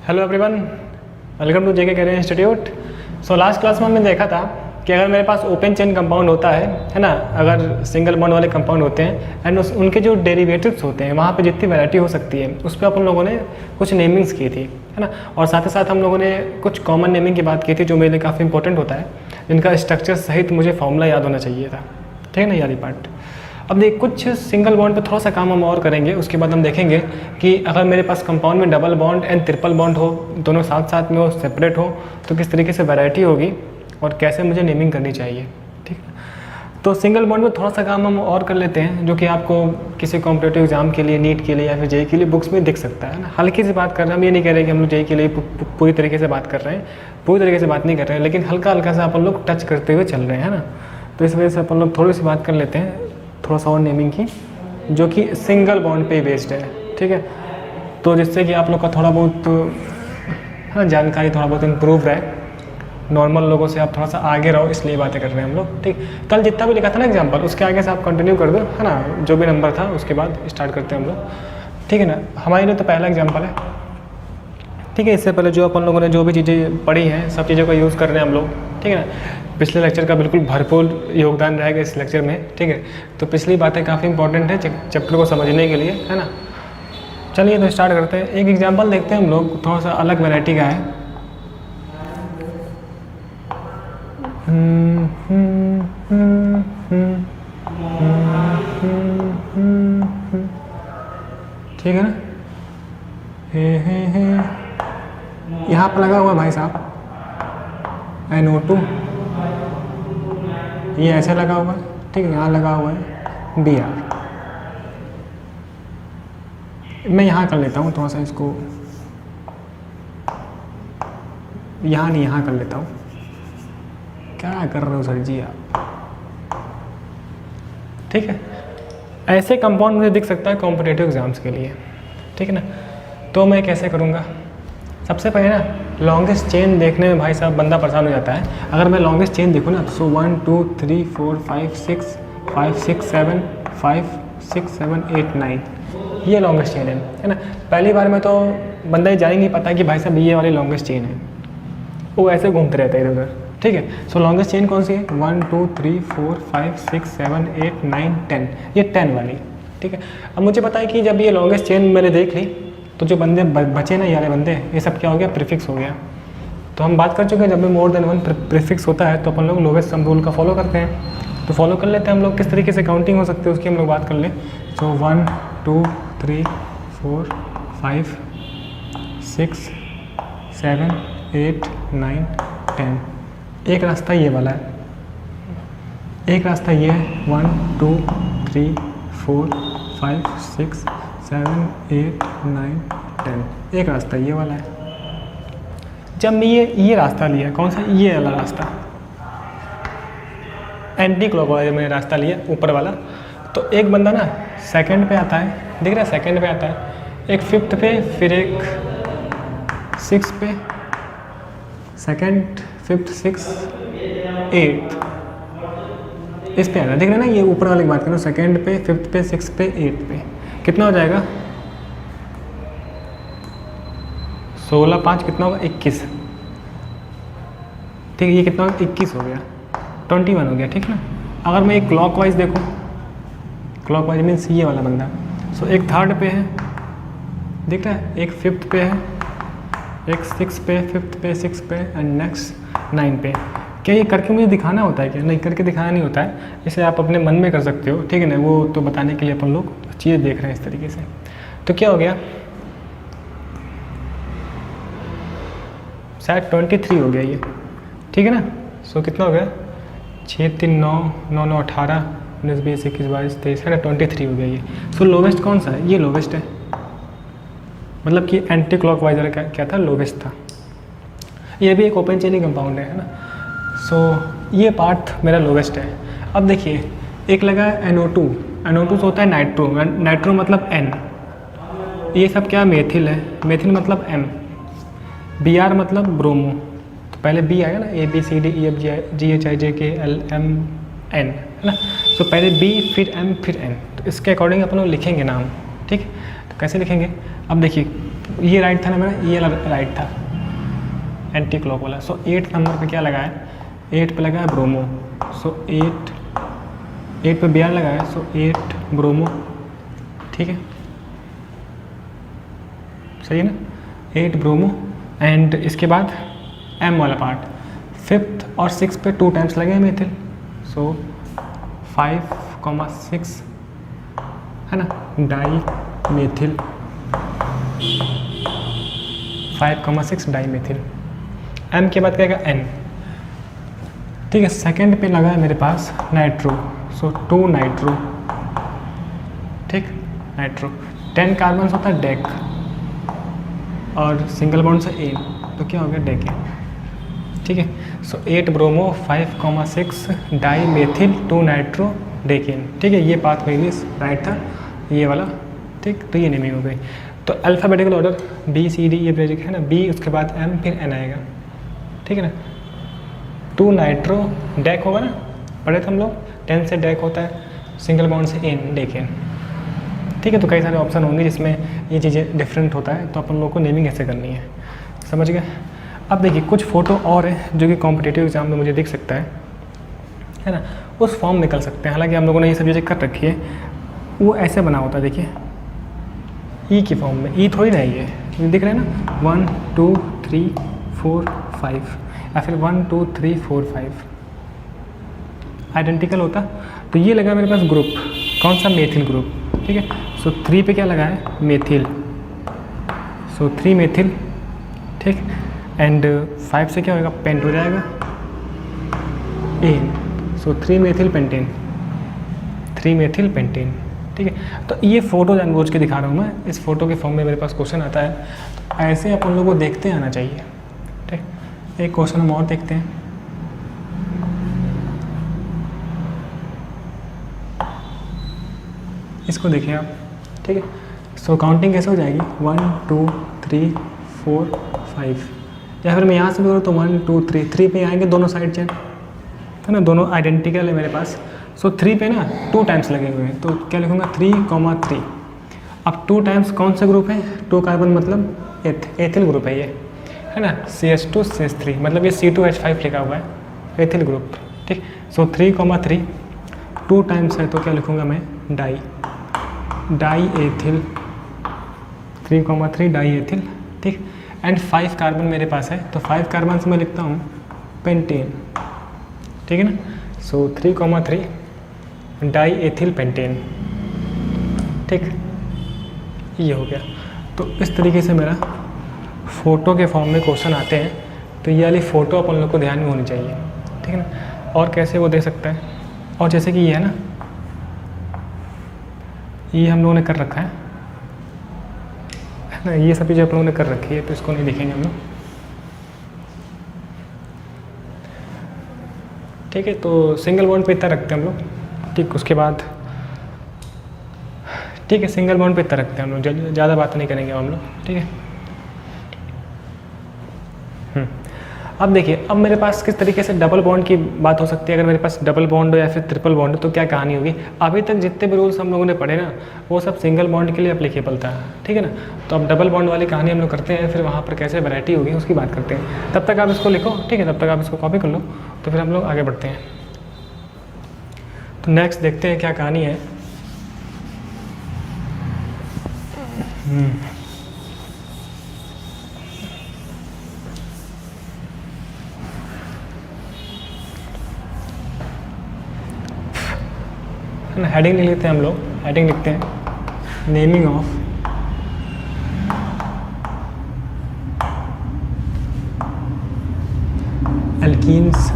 Hello everyone, welcome to JK career institute. So last class में हमने देखा था कि अगर मेरे पास ओपन चेन कंपाउंड होता है ना, अगर सिंगल बॉन्ड वाले कंपाउंड होते हैं एंड उनके जो डेरिवेटिव्स होते हैं वहाँ पे जितनी वैरायटी हो सकती है उस पर अपन लोगों ने कुछ नेमिंग्स की थी, है ना। और साथ ही साथ हम लोगों ने कुछ कॉमन नेमिंग की बात की थी जो मेरे लिए काफ़ी इंपॉर्टेंट होता है, जिनका स्ट्रक्चर सहित मुझे फॉर्मूला याद होना चाहिए था, ठीक है ना, याद ही पार्ट। अब देख कुछ सिंगल बॉन्ड पे थोड़ा सा काम हम और करेंगे, उसके बाद हम देखेंगे कि अगर मेरे पास कंपाउंड में double bond and triple bond हो, दोनों साथ साथ में हो, सेपरेट हो, तो किस तरीके से वैरायटी होगी और कैसे मुझे नेमिंग करनी चाहिए, ठीक है। तो सिंगल बॉन्ड में थोड़ा सा काम हम और कर लेते हैं, जो कि आपको किसी कॉम्पिटेटिव एग्जाम के लिए, नीट के लिए या फिर जेई के लिए बुक्स में दिख सकता है ना। हल्की सी बात कर रहे हैं, हम ये नहीं कह रहे कि हम लोग जेई के लिए पूरी तरीके से बात कर रहे हैं, पूरी तरीके से बात नहीं कर रहे हैं, लेकिन हल्का हल्का सा अपन लोग टच करते हुए चल रहे हैं, है ना। तो इस वजह से अपन लोग थोड़ी सी बात कर लेते हैं थोड़ा सा और नेमिंग की, जो कि सिंगल बॉन्ड पे बेस्ड है, ठीक है। तो जिससे कि आप लोग का थोड़ा बहुत हाँ जानकारी थोड़ा बहुत इम्प्रूव रहे, नॉर्मल लोगों से आप थोड़ा सा आगे रहो, इसलिए बातें कर रहे हैं हम लोग, ठीक। कल जितना भी लिखा था ना एग्जाम्पल, उसके आगे से आप कंटिन्यू कर दो, है ना, जो भी नंबर था उसके बाद स्टार्ट करते हैं हम लोग, ठीक है ना। हमारे लिए तो पहला एग्जाम्पल है, ठीक है। इससे पहले जो अपन लोगों ने जो भी चीज़ें पढ़ी हैं सब चीज़ों का यूज़ कर रहे हैं हम लोग, ठीक है ना। पिछले लेक्चर का बिल्कुल भरपूर योगदान रहेगा इस लेक्चर में, ठीक है। तो पिछली बातें काफ़ी इंपॉर्टेंट है चैप्टर को समझने के लिए, है ना। चलिए तो स्टार्ट करते हैं। एक एग्जांपल देखते हैं हम लोग, थोड़ा सा अलग वैरायटी का है। ठीक है ना। यहाँ पर लगा हुआ भाई साहब NO2, ये ऐसे लगा हुआ है, ठीक है। यहाँ लगा हुआ है Br। मैं यहाँ कर लेता हूँ थोड़ा सा इसको, यहाँ नहीं यहाँ कर लेता हूँ। क्या कर रहे हो सर जी आप, ठीक है। ऐसे कंपाउंड मुझे दिख सकता है कॉम्पिटेटिव एग्जाम्स के लिए, ठीक है ना। तो मैं कैसे करूँगा, सबसे पहले ना लॉन्गेस्ट चेन देखने में भाई साहब बंदा परेशान हो जाता है। अगर मैं लॉन्गेस्ट चेन देखूँ ना, सो 1 2 3 4 5 6 5 6 7 5 6 7 8 9, ये लॉन्गेस्ट चेन है ना। पहली बार में तो बंदा ये जान ही नहीं पाता कि भाई साहब ये वाली लॉन्गेस्ट चेन है, वो ऐसे घूमते रहता है इधर उधर, ठीक है। सो लॉन्गेस्ट चेन कौन सी है, 1 2 3 4 5 6 7 8 9 10, ये 10 वाली, ठीक है। अब मुझे पता है कि जब ये लॉन्गेस्ट चेन मैंने देख ली तो जो बंदे बचे ना, ये वाले बंदे, ये सब क्या हो गया, प्रीफिक्स हो गया। तो हम बात कर चुके हैं जब भी मोर देन 1 प्रीफिक्स होता है तो अपन लोग लोवेस्ट सम रूल का फॉलो करते हैं। तो फॉलो कर लेते हैं हम लोग, किस तरीके से काउंटिंग हो सकती है उसकी हम लोग बात कर लें। सो 1 2 3 4 5 6 7 8 9 10। एक रास्ता ये वाला है, एक रास्ता ये है 1 2 3 4 5 6 7 8 9 10, एक रास्ता ये वाला है। जब मैं ये रास्ता लिया, कौन सा, ये वाला रास्ता, एंटी क्लॉकवाइज मैंने रास्ता लिया ऊपर वाला, तो एक बंदा ना सेकंड पे आता है, दिख रहा है, सेकंड पे आता है, एक फिफ्थ पे, फिर एक सिक्स पे, सेकंड फिफ्थ सिक्स एट्थ, इस पे आता है, दिख रहा है ना। ये ऊपर वाले की बात करो, सेकंड पे, फिफ्थ पे, सिक्स पे, एट्थ पे, कितना हो जाएगा, 16 5 कितना होगा, 21, ठीक है। ये कितना होगा, 21 हो गया, 21 हो गया, ठीक है ना। अगर मैं एक क्लॉकवाइज देखूँ, क्लॉकवाइज मीन्स ये वाला बंदा, सो एक थर्ड पे है, दिख रहा है, एक फिफ्थ पे है, एक सिक्स पे, फिफ्थ पे, सिक्स पे एंड नेक्स्ट 9 पे। क्या ये करके मुझे दिखाना होता है क्या, नहीं करके दिखाना नहीं होता है, इसे आप अपने मन में कर सकते हो, ठीक है ना। वो तो बताने के लिए अपन लोग चीज़ें देख रहे हैं इस तरीके से। तो क्या हो गया, शायद 23 हो गया ये, ठीक है ना। सो कितना हो गया, 6 3 9 9 9 18 19 20 21 22 23, है ना, 23 हो गया ये। सो लोवेस्ट कौन सा है, ये लोवेस्ट है, मतलब कि एंटी क्लॉकवाइज वाला क्या था, लोवेस्ट था। ये भी एक ओपन चेनिंग कंपाउंड है ना। सो ये पार्ट मेरा लोवेस्ट है। अब देखिए एक लगा है NO2, NO2 से होता है नाइट्रो, नाइट्रो मतलब N, ये सब क्या मेथिल है, मेथिल मतलब M, Br मतलब ब्रोमो। तो पहले B आएगा ना, ABCDEFGHIJKLMN, है ना। तो पहले B फिर M फिर N, तो इसके अकॉर्डिंग अपन लोग लिखेंगे नाम, ठीक। तो कैसे लिखेंगे, अब देखिए ये राइट था ना मेरा, ये राइट था एंटी क्लॉक वाला। सो 8 नंबर पे क्या लगा है, 8 पे लगा है ब्रोमो। सो 8 पे Br लगा है, सो 8 ब्रोमो। ठीक है, सही है ना, 8 ब्रोमो। एंड इसके बाद M वाला पार्ट 5th और 6 पे 2 टाइम्स लगे हैं मेथिल। सो 5,6 है ना, dimethyl, 5,6 dimethyl. M के बाद क्या आएगा N। ठीक है, सेकंड पे लगा है मेरे पास नाइट्रो। सो 2 नाइट्रो। ठीक, नाइट्रो 10 कार्बन होता है डेक, और सिंगल बॉन्ड से एन, तो क्या हो गया डेकेन। ठीक है, so 8 bromo 5,6 dimethyl 2 nitro decane. ठीक है, ये पाथ वेरियस राइट था ये वाला। ठीक, तो ये नेमिंग हो गई। तो alphabetical order B C D ये बेसिक है ना, B उसके बाद M फिर N आएगा। ठीक है ना, 2 नाइट्रो डेक होगा ना, पढ़े थे हम लोग, 10 से डेक होता है, सिंगल बॉन्ड से एन डेकेन। ठीक है, तो कई सारे ऑप्शन होंगे जिसमें ये चीज़ें डिफरेंट होता है, तो अपन लोगों को नेमिंग ऐसे करनी है, समझ गए। अब देखिए कुछ फ़ोटो और है जो कि कॉम्पिटिटिव एग्जाम में मुझे दिख सकता है ना, उस फॉर्म में कर सकते हैं। हालांकि हम लोगों ने ये सब चीज़ें कर रखी है, वो ऐसे बना होता है, देखिए ई की फॉर्म में। ई थोड़ी ना है, ये दिख रहा है ना, 1 2 3 4 5, या फिर 1 2 3 4 5 आइडेंटिकल होता। तो ये लगा मेरे पास ग्रुप, कौन सा, मेथिल ग्रुप। ठीक है, सो 3 पे क्या लगा है, मेथिल। सो 3 मेथिल। ठीक, एंड 5 से क्या होगा, पेंट हो जाएगा, एन। सो 3 मेथिल पेंटेन, 3 मेथिल पेंटेन। ठीक है, तो ये फ़ोटो जानबूझ के दिखा रहा हूँ मैं, इस फोटो के फॉर्म में मेरे पास क्वेश्चन आता है, तो ऐसे अपन लोगों को देखते आना चाहिए। ठीक, एक क्वेश्चन हम और देखते हैं। इसको देखिए आप। ठीक है, सो काउंटिंग कैसे हो जाएगी, 1 2 3 4 5, या फिर मैं यहाँ से भी करूँ तो 1 2 3 पे आएंगे दोनों साइड चेन, है ना, दोनों आइडेंटिकल है मेरे पास। सो 3 पे ना 2 टाइम्स लगे हुए हैं, तो क्या लिखूँगा, 3,3। अब 2 टाइम्स कौन सा ग्रुप है, 2 कार्बन मतलब एथिल ग्रुप है ये, है ना, CH2 CH3, मतलब ये C2H5 लिखा हुआ है, एथिल ग्रुप। ठीक, सो 3,3 2 टाइम्स है, तो क्या लिखूँगा मैं, डाई एथिल, 3,3 डाई एथिल। ठीक, एंड 5 कार्बन मेरे पास है, तो 5 कार्बन से मैं लिखता हूँ पेंटेन। ठीक है ना, सो 3,3 डाई एथिल पेंटेन। ठीक, ये हो गया। तो इस तरीके से मेरा फ़ोटो के फॉर्म में क्वेश्चन आते हैं, तो ये वाली फ़ोटो अपन लोग को ध्यान में होनी चाहिए। ठीक है ना, और कैसे वो दे सकता है, और जैसे कि ये है ना, ये हम लोगों ने कर रखा है ना, ये सब चीज़ें आप लोगों ने कर रखी है, तो इसको नहीं देखेंगे हम लोग। ठीक है, तो सिंगल बॉन्ड पे इतना रखते हैं हम लोग। ठीक, उसके बाद ठीक है, सिंगल बॉन्ड पे इतना रखते हैं हम लोग, ज़्यादा बात नहीं करेंगे हम लोग। ठीक है, अब देखिए, अब मेरे पास किस तरीके से डबल बॉन्ड की बात हो सकती है। अगर मेरे पास डबल बॉन्ड हो या फिर ट्रिपल बॉन्ड हो, तो क्या कहानी होगी। अभी तक जितने भी रूल्स हम लोगों ने पढ़े ना, वो सब सिंगल बॉन्ड के लिए एप्लीकेबल था। ठीक है ना, तो अब डबल बॉन्ड वाली कहानी हम लोग करते हैं, फिर वहाँ पर कैसे वैरायटी होगी उसकी बात करते हैं। तब तक आप इसको लिखो, ठीक है, तब तक आप इसको कॉपी कर लो, तो फिर हम लोग आगे बढ़ते हैं। तो नेक्स्ट देखते हैं क्या कहानी है। हेडिंग लिख लेते हैं हम लोग, हेडिंग लिखते हैं naming of alkenes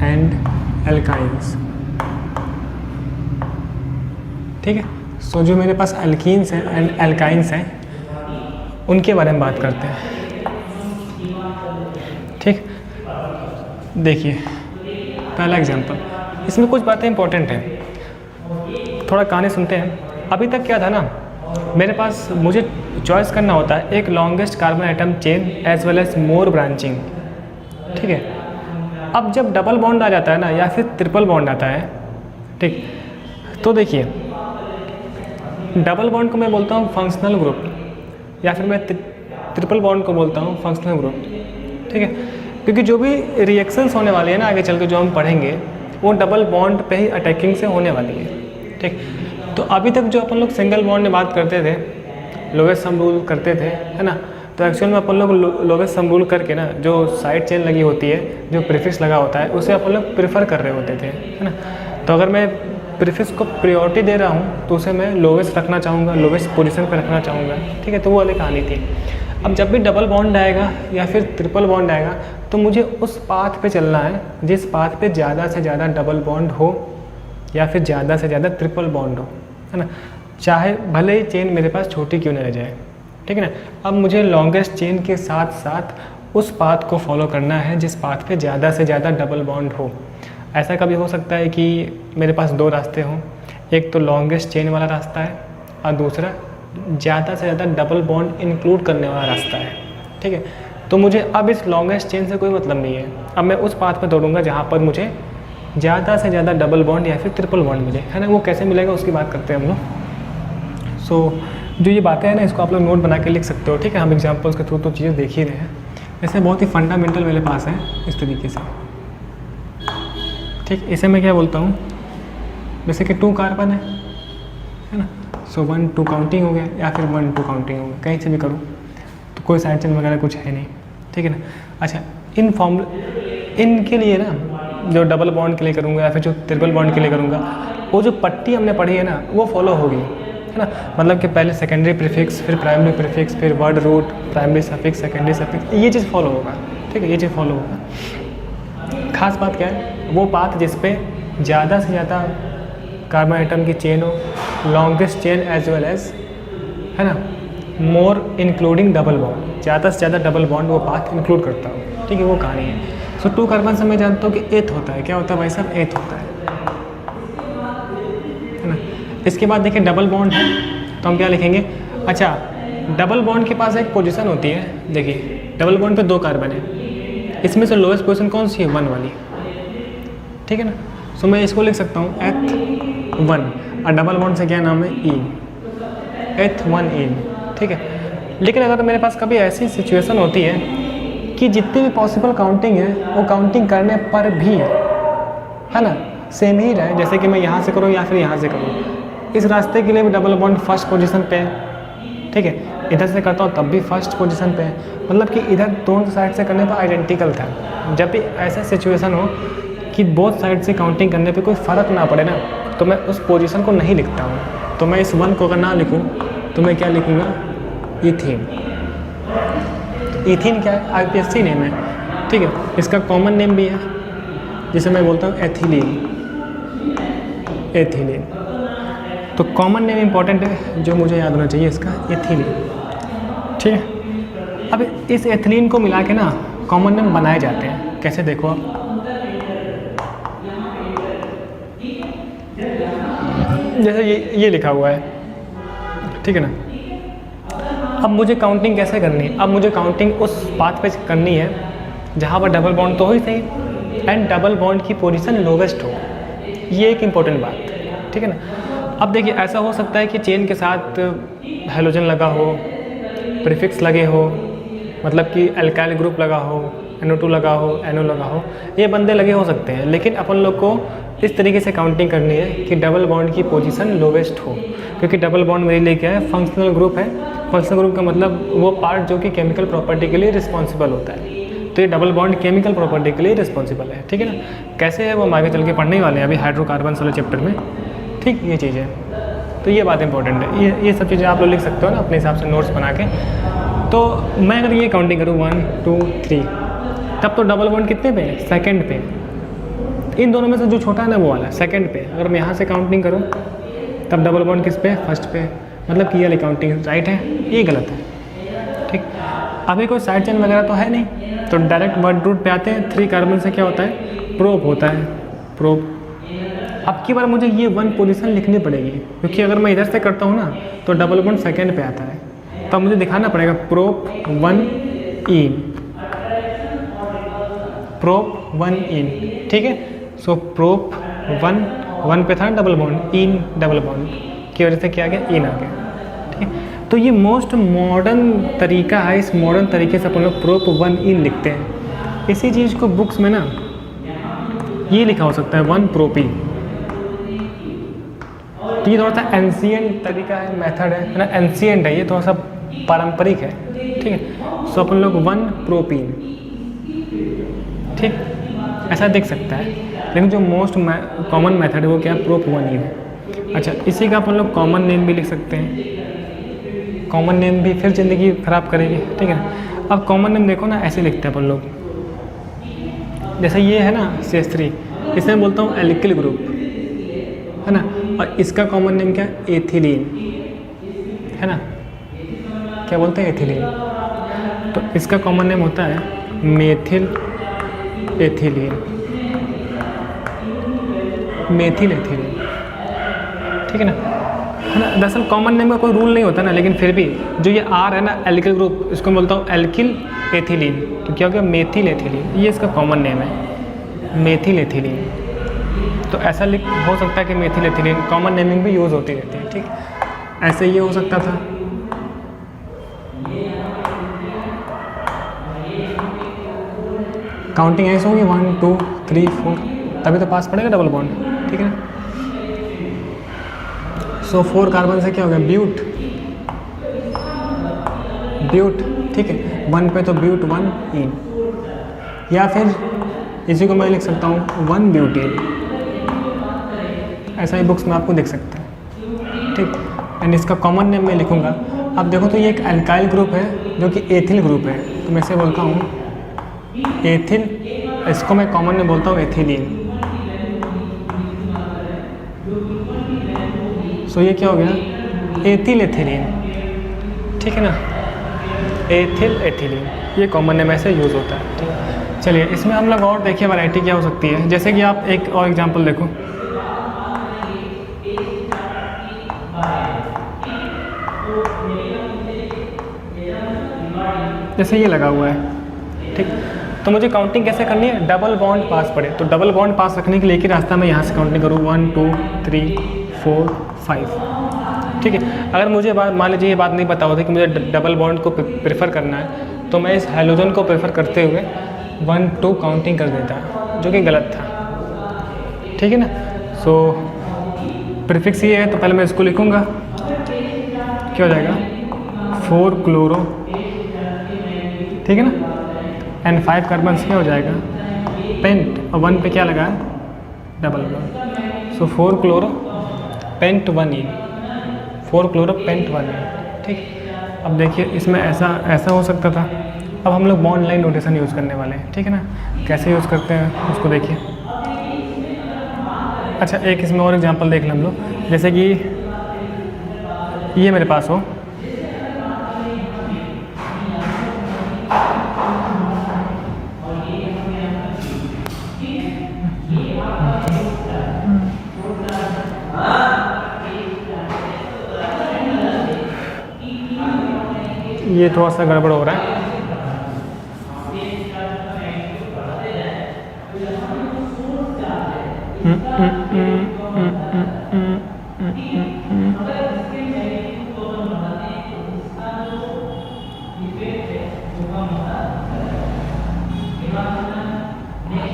and alkynes. ठीक है, सो जो मेरे पास एल्कीन्स हैं एंड एल्काइंस हैं, उनके बारे में बात करते हैं। ठीक, देखिए पहला एग्जांपल, इसमें कुछ बातें इंपॉर्टेंट हैं, थोड़ा कहानी सुनते हैं। अभी तक क्या था ना, मेरे पास मुझे चॉइस करना होता है एक longest carbon item chain as well as more branching. ठीक है, अब जब डबल बॉन्ड आ जाता है ना, या फिर ट्रिपल बॉन्ड आता है, ठीक, तो देखिए डबल बॉन्ड को मैं बोलता हूँ फंक्शनल ग्रुप या फिर मैं ट्रिपल बॉन्ड को बोलता हूँ फंक्शनल ग्रुप, ठीक है। क्योंकि जो भी रिएक्शंस होने वाली है ना आगे चल के जो हम पढ़ेंगे वो डबल बॉन्ड पे ही अटैकिंग से होने वाली है, ठीक। तो अभी तक जो अपन लोग सिंगल बॉन्ड में बात करते थे, लोवेस्ट सम रूल करते थे, है ना, तो एक्चुअल में अपन लोग लोवेस्ट सम रूल करके ना जो साइड चेन लगी होती है, जो प्रीफिक्स लगा होता है, उसे अपन लोग प्रेफर कर रहे होते थे, है ना। तो अगर मैं प्रीफिक्स को प्रायोरिटी दे रहा हूँ तो उसे मैं लोवेस्ट रखना चाहूँगा, लोवेस्ट पोजीशन पे रखना चाहूँगा, ठीक है। तो वो वाली कहानी थी। अब जब भी डबल बॉन्ड आएगा या फिर ट्रिपल बॉन्ड आएगा तो मुझे उस पाथ पे चलना है जिस पाथ पे ज़्यादा से ज़्यादा डबल बॉन्ड हो या फिर ज़्यादा से ज़्यादा ट्रिपल बॉन्ड हो, है ना, चाहे भले ही चेन मेरे पास छोटी क्यों ना रह जाए, ठीक है ना। अब मुझे लॉन्गेस्ट चेन के साथ साथ उस पाथ को फॉलो करना है जिस पाथ पे ज़्यादा से ज़्यादा डबल बॉन्ड हो। ऐसा कभी हो सकता है कि मेरे पास दो रास्ते हों, एक तो लॉन्गेस्ट चेन वाला रास्ता है और दूसरा ज़्यादा से ज़्यादा डबल बॉन्ड इंक्लूड करने वाला रास्ता है, ठीक है। तो मुझे अब इस लॉन्गेस्ट चेन से कोई मतलब नहीं है, अब मैं उस पाथ पे दौड़ूंगा जहाँ पर मुझे ज़्यादा से ज़्यादा डबल बॉन्ड या फिर ट्रिपल बॉन्ड मिले, है ना। वो कैसे मिलेगा उसकी बात करते हैं हम लोग। सो जो ये बातें हैं ना इसको आप लोग नोट बना के लिख सकते हो, ठीक है। हम एग्जाम्पल्स के थ्रू तो चीज़ें देख ही रहे हैं। ऐसे बहुत ही फंडामेंटल मेरे पास है इस तरीके से, ठीक। इसे मैं क्या बोलता हूँ, जैसे कि 2 कार्बन है ना, सो 1 2 काउंटिंग हो गया या फिर 1 2 काउंटिंग हो गया, कहीं से भी करूँ तो कोई साइड चेन वगैरह कुछ है नहीं, ठीक है ना। अच्छा, इनके लिए ना जो डबल बॉन्ड के लिए करूँगा या फिर जो ट्रिपल बॉन्ड के लिए करूँगा, वो जो पट्टी हमने पढ़ी है ना वो फॉलो होगी, है ना। मतलब कि पहले सेकेंडरी प्रीफिक्स, फिर प्राइमरी प्रीफिक्स, फिर word root, primary suffix, secondary suffix, ये चीज़ फॉलो होगा, ठीक है, ये चीज़ फॉलो होगा। खास बात क्या है, वो बात जिस पे ज़्यादा से ज़्यादा कार्बन आइटम की चेन हो, longest chain as well as, है ना, मोर इंक्लूडिंग डबल बॉन्ड, ज़्यादा से ज़्यादा डबल बॉन्ड वो पाथ इंक्लूड करता हो, ठीक है, वो कहानी है। सो 2 कार्बन से मैं जानता हूँ कि एथ होता है, क्या होता है भाई साहब, एथ होता है ना। इसके बाद देखिए डबल बॉन्ड है तो हम क्या लिखेंगे, अच्छा डबल बॉन्ड के पास एक पोजीशन होती है, देखिए डबल बॉन्ड पे 2 कार्बन है, इसमें से लोएस्ट पोजीशन कौन सी है, 1 वाली, ठीक है ना। सो मैं इसको लिख सकता हूँ एथ 1 और डबल बॉन्ड से क्या नाम है, इन, एथ 1 इन, ठीक है। लेकिन अगर मेरे पास कभी ऐसी सिचुएशन होती है कि जितनी भी पॉसिबल काउंटिंग है वो काउंटिंग करने पर भी, है ना, सेम ही रहे, जैसे कि मैं यहाँ से करूँ या फिर यहाँ से करूँ, इस रास्ते के लिए भी डबल बॉन्ड फर्स्ट पोजीशन पे है, ठीक है। इधर से करता हूँ तब भी फर्स्ट पोजीशन पे है, मतलब कि इधर दोनों साइड से करने पर आइडेंटिकल था। जब भी ऐसा सिचुएशन हो कि बोथ साइड से काउंटिंग करने पे कोई फ़र्क ना पड़े ना, तो मैं उस पोजीशन को नहीं लिखता हूँ। तो मैं इस 1 को अगर ना लिखूँ तो मैं क्या लिखूँगा, इथीन। इथीन क्या है, IPSC नेम है, ठीक है। इसका कॉमन नेम भी है जिसे मैं बोलता हूँ एथिलीन, एथिलीन। तो कॉमन नेम इंपॉर्टेंट है जो मुझे याद होना चाहिए इसका, एथिलीन, ठीक है। अब इस एथिलीन को मिला के ना कॉमन नेम बनाए जाते हैं, कैसे देखो आप, जैसे ये लिखा हुआ है, ठीक है ना। अब मुझे काउंटिंग कैसे करनी है, अब मुझे काउंटिंग उस पाथ पे करनी है जहाँ पर डबल बॉन्ड तो हो ही सही एंड डबल बॉन्ड की पोजीशन लोवेस्ट हो, ये एक इम्पॉर्टेंट बात, ठीक है ना। अब देखिए ऐसा हो सकता है कि चेन के साथ हेलोजन लगा हो, प्रीफिक्स लगे हो, मतलब कि एल्काइल ग्रुप लगा हो, NO2 लगा हो, NO लगा हो, ये बंदे लगे हो सकते हैं। लेकिन अपन लोग को इस तरीके से काउंटिंग करनी है कि डबल बॉन्ड की पोजीशन लोवेस्ट हो, क्योंकि डबल बॉन्ड मेरे लिए क्या है, फंक्शनल ग्रुप है। फंक्शनल ग्रुप का मतलब वो पार्ट जो कि केमिकल प्रॉपर्टी के लिए रिस्पॉन्सिबल होता है, तो ये डबल बॉन्ड केमिकल प्रॉपर्टी के लिए रिस्पॉन्सिबल है, ठीक है ना। कैसे है वो हम आगे चल के पढ़ने वाले हैं अभी हाइड्रोकार्बन वाले चैप्टर में, ठीक, ये चीज़ है। तो ये बात इंपॉर्टेंट है, ये सब चीज़ें आप लोग लिख सकते हो ना अपने हिसाब से नोट्स बना के। तो मैं अगर ये काउंटिंग करूँ 1 2 3, तब तो डबल बॉन्ड कितने पे है, सेकंड पे। इन दोनों में से जो छोटा है ना वो वाला सेकंड पे। अगर मैं यहाँ से काउंटिंग करूँ तब डबल बॉन्ड किस पे, फर्स्ट पे, मतलब कि ये वाली काउंटिंग राइट है, ये गलत है, ठीक। अभी कोई साइड चेन वगैरह तो है नहीं, तो डायरेक्ट वर्ड रूट पे आते हैं। 3 कार्बन से क्या होता है, प्रोप होता है, प्रोप। अब की बार मुझे ये 1 पोजीशन लिखनी पड़ेगी, क्योंकि अगर मैं इधर से करता हूँ ना तो डबल बॉन्ड सेकंड पे आता है, तो मुझे दिखाना पड़ेगा प्रोप 1 इन, प्रोप 1 इन, ठीक है। सो प्रोप 1 पे था double bond, in double bond, की वजह से क्या आ गया, इन आ गया। ठीक है, तो ये मोस्ट मॉडर्न तरीका है, इस मॉडर्न तरीके से अपन लोग प्रोप 1 इन लिखते हैं। इसी चीज़ को बुक्स में ना ये लिखा हो सकता है 1 प्रोप इन। तो ये थोड़ा सा एंशिएंट तरीका है, मेथड है ना, एंशिएंट है, ये थोड़ा सा पारंपरिक है। ठीक है, सो अपन लोग 1 प्रोप इन, ठीक, ऐसा दिख सकता है। लेकिन जो मोस्ट कॉमन मेथड है वो क्या है, प्रोप 1 इन। अच्छा, इसी का अपन लोग कॉमन नेम भी लिख सकते हैं। कॉमन नेम भी फिर ज़िंदगी ख़राब करेगी। ठीक है, अब कॉमन नेम देखो ना, ऐसे लिखते हैं अपन लोग, जैसे ये है ना CH3, इसे मैं बोलता हूँ एल्किल ग्रुप, है ना, और इसका कॉमन नेम क्या है, एथिलीन, है ना, क्या बोलते हैं, एथिलीन। तो इसका कॉमन नेम होता है मेथिल एथिलीन, मेथिल एथिलीन। ठीक है ना, दरअसल कॉमन नेम का कोई रूल नहीं होता ना, लेकिन फिर भी जो ये R है ना, एल्किल ग्रुप, इसको बोलता हूँ एल्किल एथिलीन। तो क्या हो गया, मेथिल एथिलीन, ये इसका कॉमन नेम है, मेथिल एथिलीन। तो ऐसा लिख हो सकता है कि मेथिल एथिलीन, कॉमन नेमिंग भी यूज़ होती रहती है। ठीक, ऐसे ये हो सकता था। काउंटिंग ऐसे होगी 1 2 3 4, तभी तो पास पड़ेगा डबल बॉन्ड। ठीक है, सो 4 कार्बन से क्या हो गया, ब्यूट, ब्यूट। ठीक है, 1 पे तो ब्यूट 1 इन, या फिर इसी को मैं लिख सकता हूँ 1 ब्यूटीन। ऐसा ही बुक्स में आपको दिख सकता है। ठीक, एंड इसका कॉमन नेम मैं लिखूँगा। अब देखो तो ये एक अल्काइल ग्रुप है जो कि एथिल ग्रुप है, तो मैं इसे बोलता हूँ एथिल, इसको मैं कॉमन में बोलता हूँ एथिलीन। सो ये क्या हो गया, एथिल एथिलीन। ठीक है ना, एथिल एथिलीन, ये कॉमन नेम ऐसे यूज़ होता है। ठीक है, चलिए इसमें हम लोग और देखिए वैरायटी क्या हो सकती है। जैसे कि आप एक और एग्जांपल देखो, जैसे ये लगा हुआ है। ठीक, तो मुझे काउंटिंग कैसे करनी है, डबल बॉन्ड पास पड़े, तो डबल बॉन्ड पास रखने के लिए एक ही रास्ता मैं यहाँ से काउंटिंग करूँ 1 2 3 4 5। ठीक है, अगर मुझे मान लीजिए ये बात नहीं पता होती कि मुझे डबल बॉन्ड को प्रेफर करना है, तो मैं इस हैलोजन को प्रेफर करते हुए 1 2 काउंटिंग कर देता, जो कि गलत था। ठीक है ना, सो प्रीफिक्स ये है, तो पहले मैं इसको लिखूँगा, क्या हो जाएगा, 4 क्लोरो। ठीक है ना, एंड 5 कार्बन क्या हो जाएगा, पेंट, और 1 पे क्या लगा है, डबल बॉन्ड। सो 4 क्लोरो पेंट 1 इन, 4 क्लोरो पेंट 1 इन। ठीक, अब देखिए इसमें ऐसा हो सकता था। अब हम लोग बॉन्ड लाइन नोटेशन यूज़ करने वाले हैं। ठीक है ना, कैसे यूज़ करते हैं उसको देखिए। अच्छा, एक इसमें और एग्जांपल देख लें हम लोग, जैसे कि ये मेरे पास हो, ये थोड़ा सा गड़बड़ हो रहा है।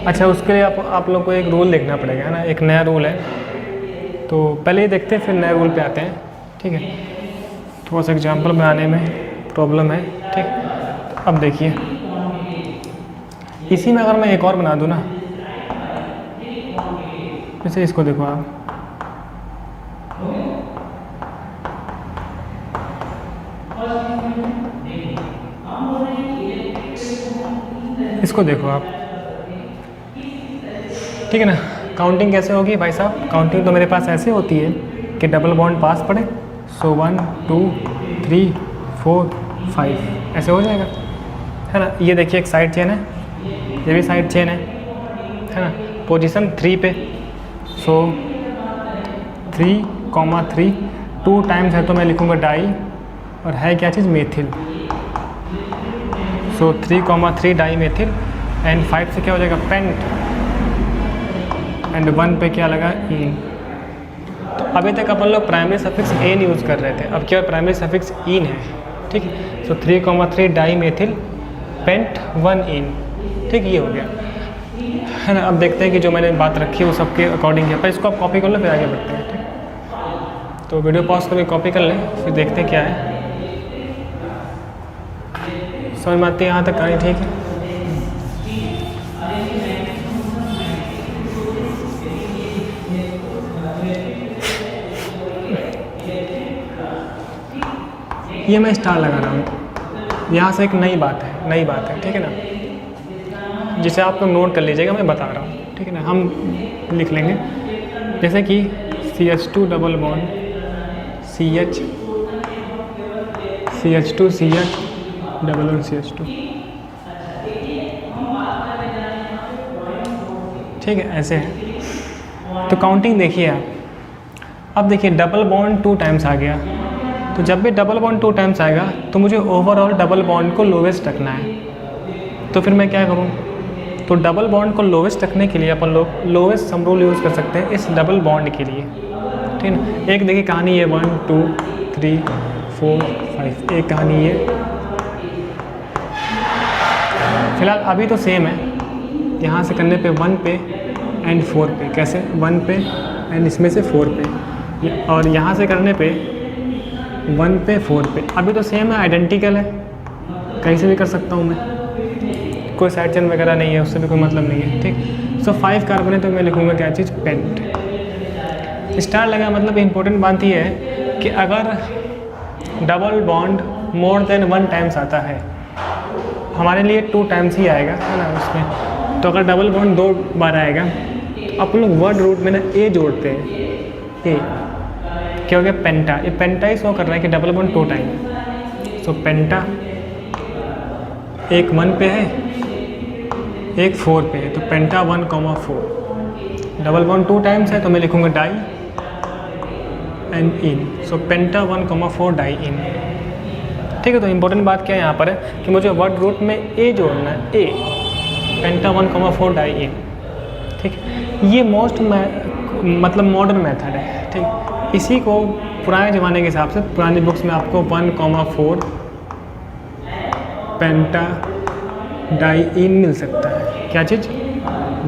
अच्छा, उसके लिए आप लोग को एक रूल देखना पड़ेगा ना, एक नया रूल है, तो पहले ही देखते हैं फिर नए रूल पे आते हैं। ठीक है, थोड़ा सा एग्जांपल में आने में प्रॉब्लम है। ठीक, तो अब देखिए इसी में अगर मैं एक और बना दूँ ना, जैसे इसको देखो आप, इसको देखो आप। ठीक है ना, काउंटिंग कैसे होगी भाई साहब, काउंटिंग तो मेरे पास ऐसे होती है कि डबल बॉन्ड पास पड़े, सो 1 2 3 4 5 ऐसे हो जाएगा, है ना। ये देखिए एक साइड चेन है, ये भी साइड चेन है ना, पोजीशन 3 पे, सो 3,3 2 टाइम्स है तो मैं लिखूँगा डाई, और है क्या चीज़, methyl. So 3,3 di methyl, and 5 से क्या हो जाएगा, पेंट, एंड 1 पे क्या लगा, इन। तो अभी तक अपन लोग प्राइमरी सफिक्स एन यूज़ कर रहे थे, अब केवल प्राइमरी सफिक्स इन है, ठीक है। सो 3,3 डाई मेथिल पेंट 1 इन, ठीक, ये हो गया, है ना। अब देखते हैं कि जो मैंने बात रखी है वो सबके अकॉर्डिंग है, पर इसको आप कॉपी कर लो फिर आगे बढ़ते हैं, ठीक। तो वीडियो पॉज करके कॉपी कर लें, फिर देखते हैं क्या है। समझ में आती है यहाँ तक कहानी, ठीक है। ये मैं स्टार लगा रहा हूँ, यहाँ से एक नई बात है, ठीक है ना, जिसे आप लोग नोट कर लीजिएगा, मैं बता रहा हूँ, ठीक है ना। हम लिख लेंगे जैसे कि CH2 double bond CH CH2 CH double bond CH2, ठीक है, ऐसे है। तो काउंटिंग देखिए आप, अब देखिए डबल बॉन्ड 2 टाइम्स आ गया, तो जब भी डबल बॉन्ड 2 टाइम्स आएगा तो मुझे ओवरऑल डबल बॉन्ड को लोवेस्ट रखना है। तो फिर मैं क्या करूँ, तो डबल बॉन्ड को लोवेस्ट रखने के लिए अपन लोग लोवेस्ट सम रूल यूज़ कर सकते हैं इस डबल बॉन्ड के लिए, ठीक है। एक देखिए कहानी है 1 2 3 4 5, एक कहानी है। फिलहाल अभी तो सेम है, यहाँ से करने पे 1 पे एंड 4 पे, कैसे 1 पे एंड इसमें से 4 पे, और यहाँ से करने पे 1 पे 4 पे, अभी तो सेम है, आइडेंटिकल है, कहीं से भी कर सकता हूँ मैं, कोई साइड चेन वगैरह नहीं है, उससे भी कोई मतलब नहीं है, ठीक। सो 5 कार्बन है तो मैं लिखूँगा क्या चीज़, पेंट। स्टार लगा मतलब इम्पोर्टेंट बात ये है कि अगर double bond more than 1 times आता है, हमारे लिए 2 टाइम्स ही आएगा, है ना उसमें, तो अगर डबल बॉन्ड 2 बार आएगा तो अपन लोग वर्ड रूट में ना ए जोड़ते हैं, ए क्या हो गया, पेंटा। ये पेंटा ही शो कर रहा है कि डबल बॉन्ड 2 टाइम है, सो पेंटा, एक 1 पे है एक 4 पे है, तो पेंटा 1,4। डबल बॉन्ड 2 टाइम्स है तो मैं लिखूँगा di and ene, so penta 1,4 diene, ठीक है। तो इम्पोर्टेंट बात क्या है यहाँ पर है कि मुझे वर्ड रूट में ए जोड़ना है, ए पेंटा 1,4 डाई इन, ठीक। ये मोस्ट मतलब मॉडर्न मेथड है, ठीक। इसी को पुराने ज़माने के हिसाब से पुरानी बुक्स में आपको 1,4 पेंटा डाई इन मिल सकता है, क्या चीज़,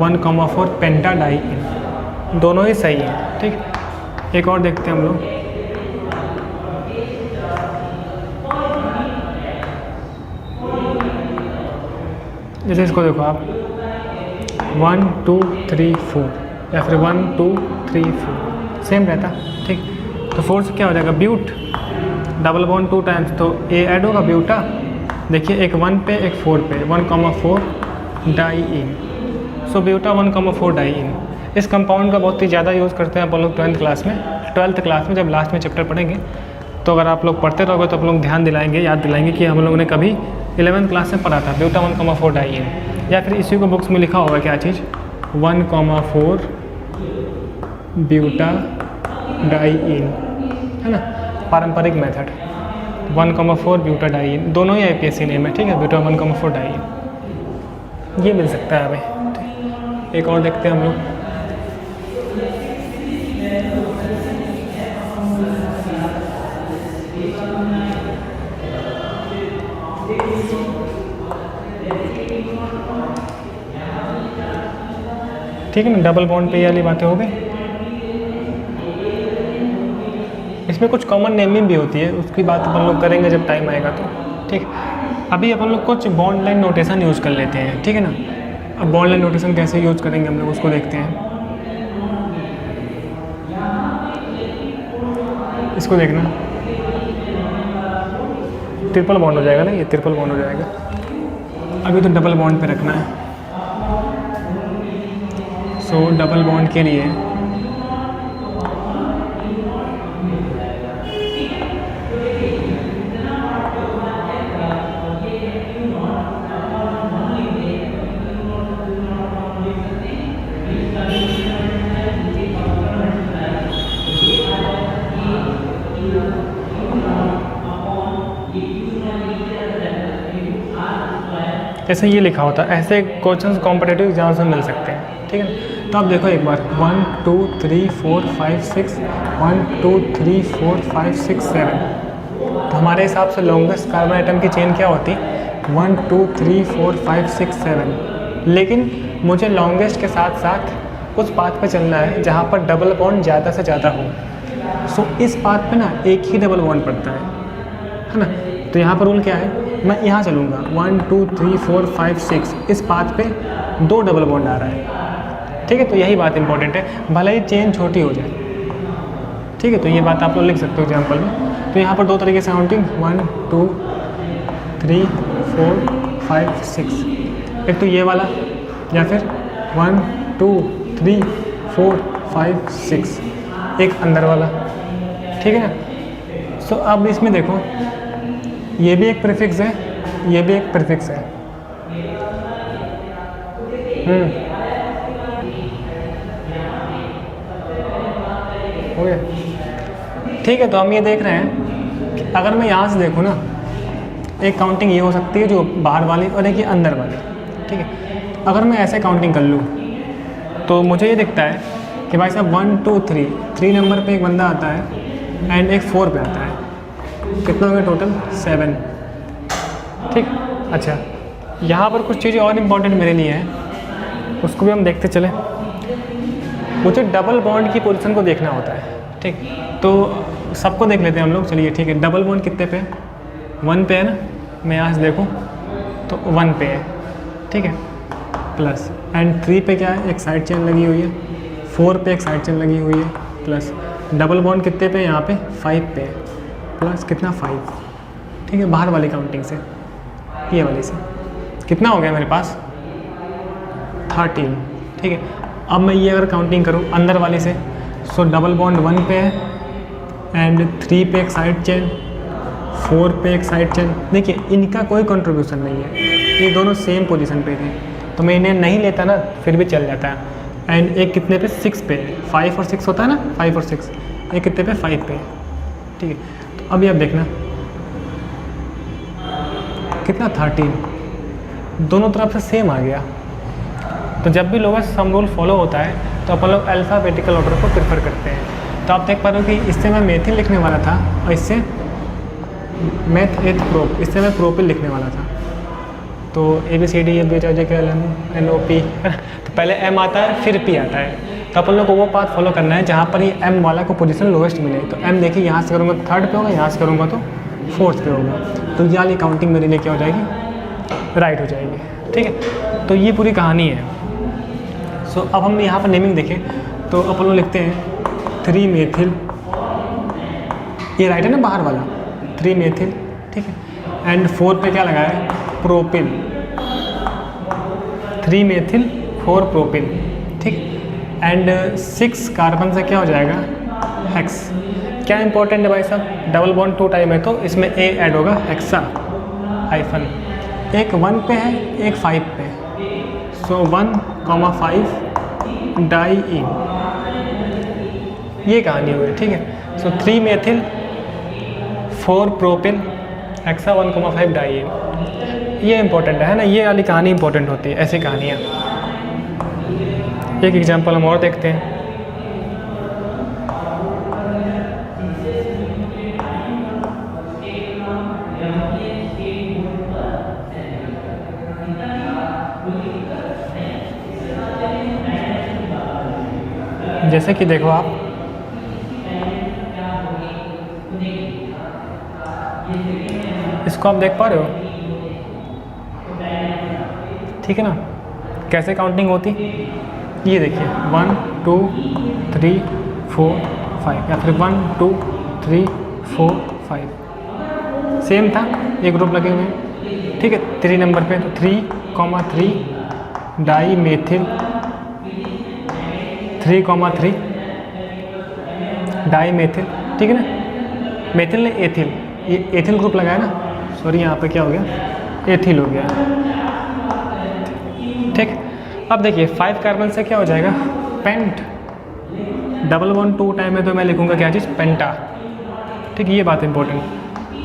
1,4 पेंटा डाई इन, दोनों ही सही है, ठीक। एक और देखते हैं हम लोग, जैसे इसको देखो आप 1 2 3 4 या फिर 1 2 3 4 सेम रहता, ठीक। तो 4 से क्या हो जाएगा, ब्यूट, डबल बॉन्ड 2 टाइम्स तो ए ऐड होगा ब्यूटा, देखिए एक 1 पे एक 4 पे, 1,4 डाई इन, सो ब्यूटा 1,4 डाई इन। इस कंपाउंड का बहुत ही ज़्यादा यूज़ करते हैं आप लोग 12th क्लास में जब लास्ट में चैप्टर पढ़ेंगे, तो अगर आप लोग पढ़ते रहोगे तो आप लोग ध्यान दिलाएंगे, याद दिलाएंगे कि हम लोगों ने कभी 11th क्लास में पढ़ा था ब्यूटा 1,4 डाई इन, या फिर इसी को बुक्स में लिखा होगा क्या चीज़, 1,4 ब्यूटा डाई इन, है ना, पारंपरिक मेथड 1,4 ब्यूटा डाई इन, दोनों ही IPSC नेम है, ठीक है, ब्यूटा 1,4 डाई इन, ये मिल सकता है हमें, ठीक। एक और देखते हैं हम लोग, ठीक है ना, डबल बॉन्ड पे ये वाली बातें हो गई। इसमें कुछ कॉमन नेमिंग भी होती है, उसकी बात अपन लोग करेंगे जब टाइम आएगा तो, ठीक। अभी अपन लोग कुछ बॉन्ड लाइन नोटेशन यूज़ कर लेते हैं, ठीक है ना। अब बॉन्ड लाइन नोटेशन कैसे यूज़ करेंगे हम लोग उसको देखते हैं। इसको देखना, ट्रिपल बॉन्ड हो जाएगा ना, ये ट्रिपल बॉन्ड हो जाएगा। अभी तो डबल बॉन्ड पे रखना है, सो डबल बॉन्ड के लिए ऐसे ये लिखा होता है। ऐसे क्वेश्चन कॉम्पिटेटिव एग्जाम्स में मिल सकते हैं, ठीक है। तो आप देखो एक बार 1 2 3 4 5 6 1 2 3 4 5 6 7। तो हमारे हिसाब से लॉन्गेस्ट कार्बन आइटम की चेन क्या होती? 1 2 3 4 5 6 7। लेकिन मुझे लॉन्गेस्ट के साथ साथ उस पाथ पे चलना है जहाँ पर डबल बॉन्ड ज़्यादा से ज़्यादा हो। सो इस पाथ पे ना एक ही डबल बॉन्ड पड़ता है ना। तो यहाँ पर रूल क्या है, मैं यहाँ चलूँगा 1 2 3 4 5 6, इस पाथ पे 2 डबल बॉन्ड आ रहा है, ठीक है। तो यही बात इंपॉर्टेंट है, भले ही चेन छोटी हो जाए, ठीक है। तो ये बात आप लोग लिख सकते हो एग्जाम्पल में। तो यहाँ पर 2 तरीके से काउंटिंग 1 2 3 4 5 6, एक तो ये वाला या फिर 1 2 3 4 5 6, एक अंदर वाला, ठीक है ना। सो अब इसमें देखो ये भी एक प्रीफिक्स है, ये भी एक प्रीफिक्स है। हो गया, ठीक है। तो हम ये देख रहे हैं कि अगर मैं यहाँ से देखूँ ना, एक काउंटिंग ये हो सकती है जो बाहर वाली और एक ये अंदर वाली, ठीक है। अगर मैं ऐसे काउंटिंग कर लूँ तो मुझे ये दिखता है कि भाई साहब 1 2 3 नंबर पे एक बंदा आता है एंड एक 4 पे आता है। कितना हो गया टोटल? 7, ठीक। अच्छा, यहाँ पर कुछ चीज़ें और इम्पॉर्टेंट मेरे लिए हैं, उसको भी हम देखते चले। मुझे डबल बॉन्ड की पोजीशन को देखना होता है, ठीक। तो सबको देख लेते हैं हम लोग, चलिए ठीक है। डबल बॉन्ड कितने पे? 1 पे है ना। मैं यहाँ से देखूँ तो 1 पे है, ठीक है, प्लस। एंड 3 पे क्या है? एक साइड चेन लगी हुई है। 4 पे एक साइड चेन लगी हुई है, प्लस। डबल बॉन्ड कितने पे? यहाँ पे 5 पे है, प्लस कितना? 5, ठीक है। बाहर वाली काउंटिंग से, ये वाली से कितना हो गया मेरे पास? 13, ठीक है। अब मैं ये अगर काउंटिंग करूँ अंदर वाले से, सो डबल बॉन्ड 1 पे है एंड 3 पे एक साइड चेन, 4 पे एक साइड चेन। देखिए इनका कोई कंट्रीब्यूशन नहीं है, ये दोनों सेम पोजीशन पे थे, तो मैं इन्हें नहीं लेता ना फिर भी चल जाता है। एंड एक कितने पे? 6 पे। 5 और 6 होता है ना, 5 और 6। एक कितने पे? 5 पे, ठीक है। तो अभी आप देखना कितना? 13, दोनों तरफ से सेम आ गया। तो जब भी लोगों सम रूल फॉलो होता है तो अपन लोग अल्फ़ाबेटिकल ऑर्डर को प्रेफर करते हैं। तो आप देख पा रहे हो कि इससे मैं मेथिल लिखने वाला था और इससे मैथ एथ प्रोप, इससे मैं प्रोपिल लिखने वाला था। तो ABCDEFGHIJKLMNOP, तो पहले M आता है फिर P आता है। तो अपन लोग को वो पाथ फॉलो करना है जहाँ पर ये M वाला को पोजीशन लोवेस्ट मिले। तो M देखिए यहाँ से करूँगा तो 3rd पे होगा, यहाँ से करूँगा तो 4th पे होगा। तो ये वाली काउंटिंग मेरे लिए क्या हो जाएगी? राइट हो जाएगी, ठीक है। तो ये पूरी कहानी है। सो अब हम यहाँ पर नेमिंग देखें तो अपन लोग लिखते हैं 3 मेथिल, ये राइट है ना बाहर वाला, 3 मेथिल, ठीक है। एंड 4 पे क्या लगा है? प्रोपिल, 3 मेथिल 4 प्रोपिल, ठीक। एंड 6 कार्बन से क्या हो जाएगा? हेक्स। क्या इंपॉर्टेंट है भाई साहब? डबल बॉन्ड 2 टाइम है तो इसमें A ऐड होगा, हेक्सा हाइफन। एक 1 पे है, एक 5 पे, सो 1,5 डाई-इन। ये कहानी हुई, ठीक है। सो 3 मेथिल 4 प्रोपिल हेक्सा 1,5 डाई-इन। ये इंपॉर्टेंट है ना, ये वाली कहानी इंपॉर्टेंट होती है, ऐसी कहानियाँ। एक एग्जांपल हम और देखते हैं। जैसे कि देखो आप, इसको आप देख पा रहे हो, ठीक है ना। कैसे काउंटिंग होती? ये देखिए 1 2 3 4 5 या फिर 1 2 3 4 5 सेम था, एक ग्रुप लगे हुए हैं, ठीक है। 3 नंबर पे तो 3,3 डाई मेथिल, 3,3 डाई मेथिल, ठीक है ना। मेथिल ने एथिल, ये एथिल ग्रुप लगाया ना, सॉरी यहाँ पे क्या हो गया? एथिल हो गया, ठीक। अब देखिए 5 कार्बन से क्या हो जाएगा? पेंट। डबल बॉन्ड 2 टाइम है तो मैं लिखूँगा क्या चीज़? पेंटा, ठीक। ये बात इंपॉर्टेंट।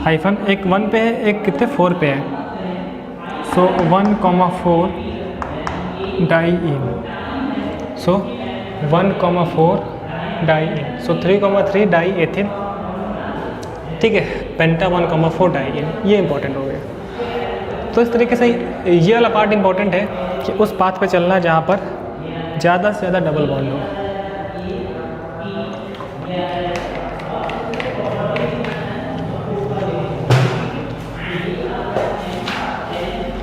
हाइफन एक 1 पे है, एक कितने 4 पे है, सो 1,4 डाइईन, सो 1,4 डाइईन, सो 3,3 डाई एथिल, ठीक है, पेंटा 1,4 डाइईन, ये इंपॉर्टेंट हो गया। तो इस तरीके से ये वाला पार्ट इंपॉर्टेंट है कि उस पाथ पे चलना जहाँ पर ज़्यादा से ज़्यादा डबल बॉन्ड हो।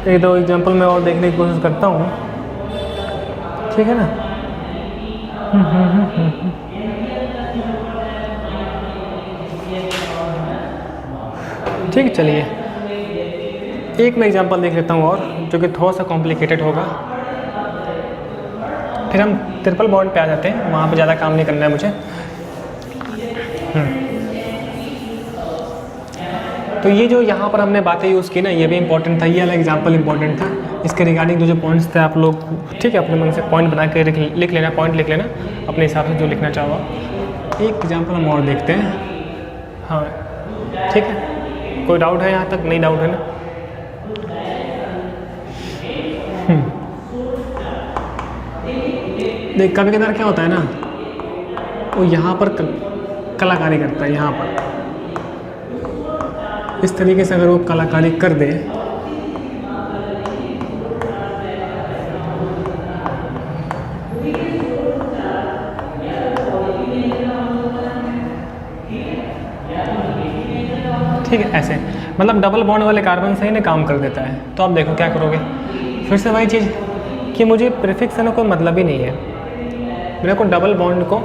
एक दो एग्जांपल मैं और देखने की कोशिश करता हूँ, ठीक है ना। ठीक है, चलिए एक मैं एग्जांपल देख लेता हूँ और, जो कि थोड़ा सा कॉम्प्लिकेटेड होगा, फिर हम ट्रिपल बॉन्ड पे आ जाते हैं, वहाँ पे ज़्यादा काम नहीं करना है मुझे। तो ये जो यहाँ पर हमने बातें यूज़ की ना, ये भी इंपॉर्टेंट था, ये वाला एग्जांपल इंपॉर्टेंट था। इसके रिगार्डिंग जो पॉइंट्स थे आप लोग, ठीक है, अपने मन से पॉइंट बना के लिख लेना, पॉइंट लिख लेना अपने हिसाब से जो लिखना चाहो। एक एग्जांपल हम और देखते हैं, हाँ ठीक है। कोई डाउट है यहाँ तक? नहीं डाउट है ना? देख, कभी कभार क्या होता है ना, वो यहाँ पर कलाकारी करता है, यहाँ पर इस तरीके से अगर वो कलाकारी कर दे, ठीक है, ऐसे मतलब डबल बॉन्ड वाले कार्बन से ही ना काम कर देता है। तो आप देखो क्या करोगे, फिर से वही चीज़ कि मुझे प्रीफिक्स से ना कोई मतलब ही नहीं है, मेरे को डबल बॉन्ड को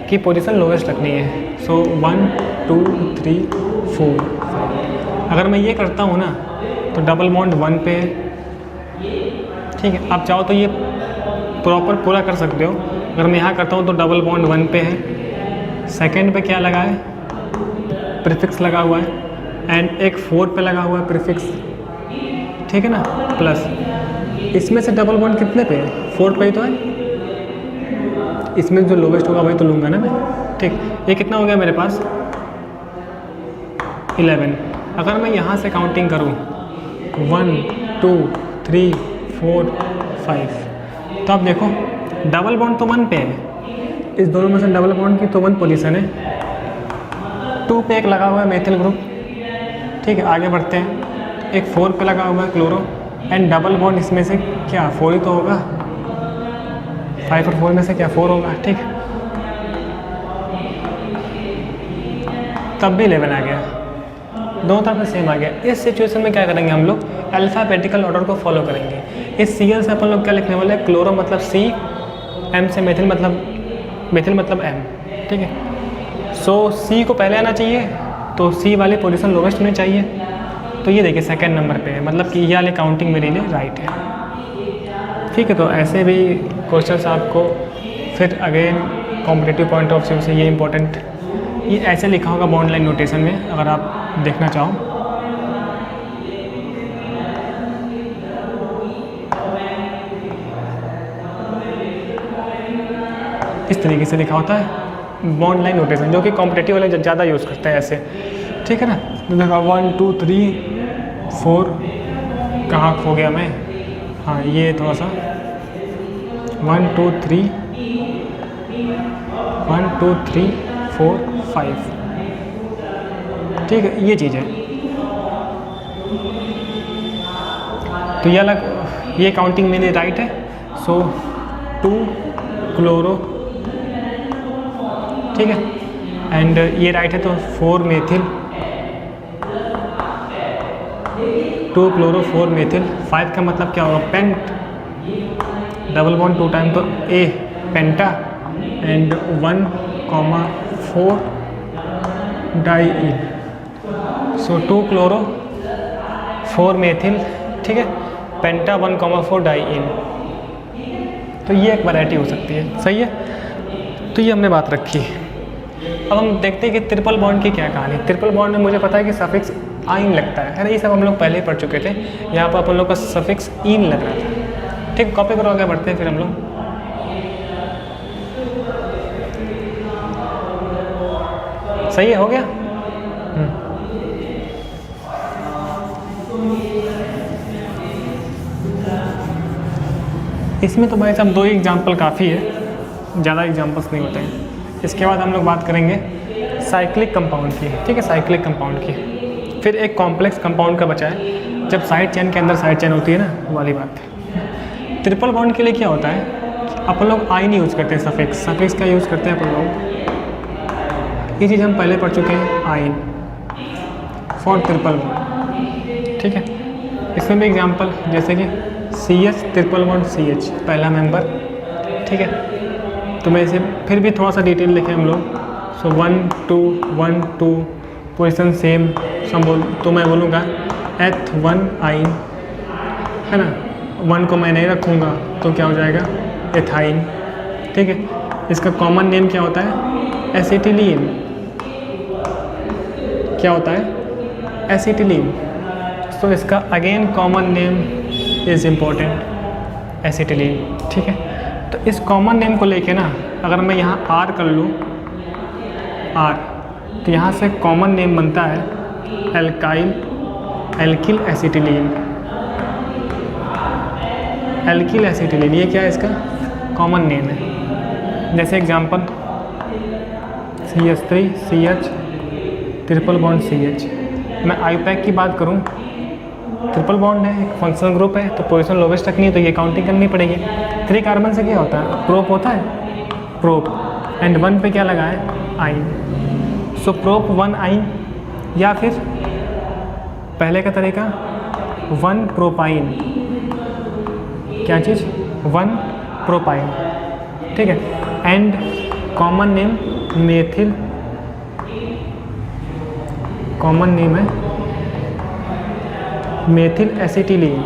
की पोजीशन लोवेस्ट रखनी है। सो 1 2 3 4 5, अगर मैं ये करता हूँ ना तो डबल बॉन्ड 1 पे है, ठीक है। आप चाहो तो ये प्रॉपर पूरा कर सकते हो। अगर मैं यहाँ करता हूँ तो डबल बॉन्ड 1 पे है, सेकेंड पे क्या लगा है, प्रीफिक्स लगा हुआ है, एंड एक 4 पे लगा हुआ है प्रीफिक्स, ठीक है ना, प्लस इसमें से डबल बॉन्ड कितने पे है, 4 पे ही तो है, इसमें जो लोवेस्ट होगा वही तो लूँगा ना मैं, ठीक। ये कितना हो गया मेरे पास, 11। अगर मैं यहाँ से काउंटिंग करूँ 1 2 3 4 5, तो आप देखो डबल बॉन्ड तो 1 पे है, इस दोनों में से डबल बॉन्ड की तो 1 पोजीशन है, 2 पे एक लगा हुआ है मेथिल ग्रुप, ठीक है। आगे बढ़ते हैं, एक 4 पे लगा हुआ है क्लोरो, एंड डबल बॉन्ड इसमें से क्या 4 ही तो होगा, 5 और 4 में से क्या 4 होगा, ठीक। तब भी 11 आ गया, दोनों तरफ से सेम आ गया। इस सिचुएशन में क्या करेंगे हम लोग, अल्फ़ाबेटिकल ऑर्डर को फॉलो करेंगे। इस Cl से अपन लोग क्या लिखने वाले हैं, क्लोरो मतलब C, M से मेथिल मतलब M, ठीक है। सो C को पहले आना चाहिए, तो C वाली पोजीशन लोवेस्ट होनी चाहिए। तो ये देखिए सेकंड नंबर पे है, मतलब कि ये वाली काउंटिंग मेरे लिए राइट है, ठीक है। तो ऐसे भी क्वेश्चंस आपको फिर again competitive point of view से ये इंपॉर्टेंट, ये ऐसे लिखा होगा बॉन्ड लाइन नोटेशन में, अगर आप देखना चाहो। इस तरीके से लिखा होता है बॉन्ड लाइन नोटेशन, जो कि कॉम्पिटिटिव वाले ज़्यादा यूज़ करते हैं ऐसे, ठीक है ना। तो देखा 1 2 3 4, कहाँ खो गया मैं, हाँ ये थोड़ा सा 1 2 3 1 2 3 4 5, ठीक है, ये चीज़ है। तो ये अलग, ये काउंटिंग मेरी राइट है। सो 2 क्लोरो, ठीक है, एंड ये राइट है, तो 4 मेथिल, 2 क्लोरो 4 मेथिल, 5 का मतलब क्या होगा, पेंट, डबल बॉन्ड 2 टाइम तो A penta, and 1,4 diene, so 2 chloro 4 methyl, ठीक है, पेंटा 1,4 डाइईन। तो ये एक वैरायटी हो सकती है, सही है। तो ये हमने बात रखी। अब हम देखते हैं कि ट्रिपल बॉन्ड की क्या कहानी। ट्रिपल बॉन्ड में मुझे पता है कि सफिक्स आइन लगता है ना, ये सब हम लोग पहले ही पढ़ चुके थे। यहाँ पर अपन लोग का सफिक्स इन लग रहा था, ठीक। कॉपी करो, आगे बढ़ते हैं फिर हम लोग। सही है, हो गया। इसमें तो भाई साहब 2 एग्जाम्पल काफ़ी है, ज़्यादा एग्जाम्पल्स नहीं होते हैं। इसके बाद हम लोग बात करेंगे साइक्लिक कंपाउंड की, ठीक है, साइक्लिक कंपाउंड की। फिर एक कॉम्प्लेक्स कंपाउंड का बचा है, जब साइड चेन के अंदर साइड चेन होती है ना, वो वाली बात। ट्रिपल बॉन्ड के लिए क्या होता है, अपन लोग आइन यूज़ करते हैं, सफिक्स का यूज़ करते हैं अपन लोग। ये चीज़ हम पहले पढ़ चुके हैं, आइन फॉर ट्रिपल बॉन्ड, ठीक है। इसमें भी एग्जांपल जैसे कि CH ट्रिपल बॉन्ड CH पहला मेंबर, ठीक है। तो मैं इसे फिर भी थोड़ा सा डिटेल लिखें हम लोग। सो 1 2 1 2 पोजिशन सेम सब तो मैं बोलूँगा H1 आइन, है ना। 1 को मैं नहीं रखूँगा तो क्या हो जाएगा, एथाइन, ठीक है। इसका कॉमन नेम क्या होता है, एसिटिलीन। क्या होता है, एसिटिलीन। तो इसका again common name is important, acetylene, ठीक है। तो इस कॉमन नेम को लेके ना अगर मैं यहाँ R कर लूँ, R, तो यहाँ से कॉमन नेम बनता है एल्किल एसिटिलीन। एल्किल एसिटिलीन, ये क्या है, इसका कॉमन नेम है। जैसे example CH3 CH triple bond CH। मैं आईपैक की बात करूं, ट्रिपल बॉन्ड है, एक फंक्शनल ग्रुप है, तो पोजीशन लोवेस्ट रखनी है, तो ये काउंटिंग करनी पड़ेगी। 3 कार्बन से क्या होता है, प्रोप होता है, प्रोप, एंड 1 पे क्या लगा है, आइन। सो प्रोप 1 आइन, या फिर पहले का तरीका 1 प्रोपाइन। क्या चीज़, 1 प्रोपाइन, ठीक है। And common name methyl, common name है मेथिल एसिटिलीन।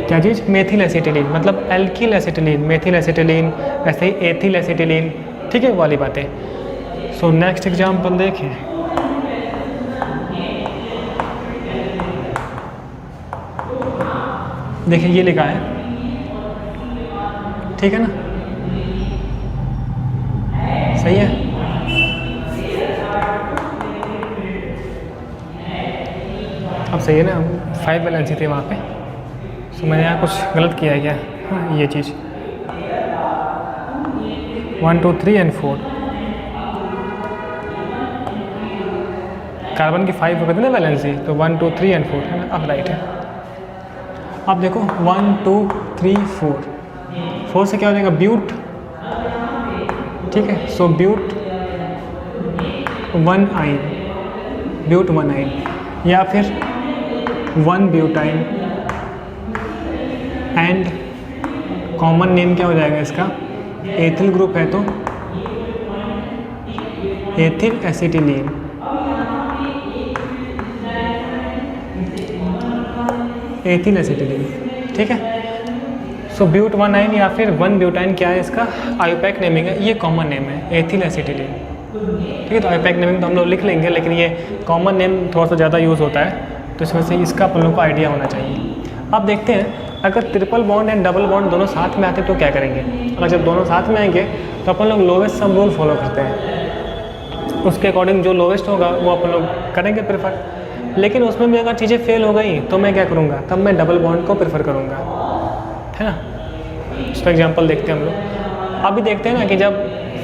क्या चीज़, मेथिल एसिटिलीन, मतलब एल्किल एसिटिलीन, मेथिल एसिटिलीन, ऐसे ही एथिल एसिटिलीन, ठीक है, वाली बातें। सो नेक्स्ट एग्जाम्पल देखें। देखिए ये लिखा है, ठीक है ना, सही है। अब सही है ना, 5 वैलेंसी थे वहाँ पे। सो मैंने यहाँ कुछ गलत किया है क्या, हाँ ये चीज़ 1 2 3 एंड 4 कार्बन की 5 हो गए थे ना वैलेंसी, तो 1 2 3 एंड 4 है ना, अब राइट है। अब देखो 1 2 3 4 से क्या हो जाएगा, ब्यूट, ठीक है। सो ब्यूट 1 आइन, ब्यूट 1 आइन, या फिर 1 ब्यूटाइन। एंड कॉमन नेम क्या हो जाएगा इसका, एथिल ग्रुप है तो एथिल एसिटिलीन, एथिल एसिटिलीन, ठीक है। सो ब्यूट 1 आइन या फिर 1 ब्यूटाइन क्या है, इसका आईपैक नेमिंग है, ये कॉमन नेम है एथिल एसिटिलीन, ठीक है। तो आईपैक नेमिंग तो हम लोग लिख लेंगे, लेकिन ये कॉमन नेम थोड़ा सा ज़्यादा यूज़ होता है, तो इस वजह से इसका अपन लोग को आइडिया होना चाहिए। अब देखते हैं अगर triple bond and double bond दोनों साथ में आते तो क्या करेंगे। अगर जब दोनों साथ में आएंगे तो अपन लोग लोवेस्ट सम रूल फॉलो करते हैं, उसके अकॉर्डिंग जो लोवेस्ट होगा वो अपन लोग करेंगे प्रेफर। लेकिन उसमें भी अगर चीज़ें फेल हो गई तो मैं क्या करूँगा, तब मैं डबल बॉन्ड को प्रेफर करूँगा, है ना। इस पर एग्जाम्पल देखते हैं हम लोग। अभी देखते हैं ना कि जब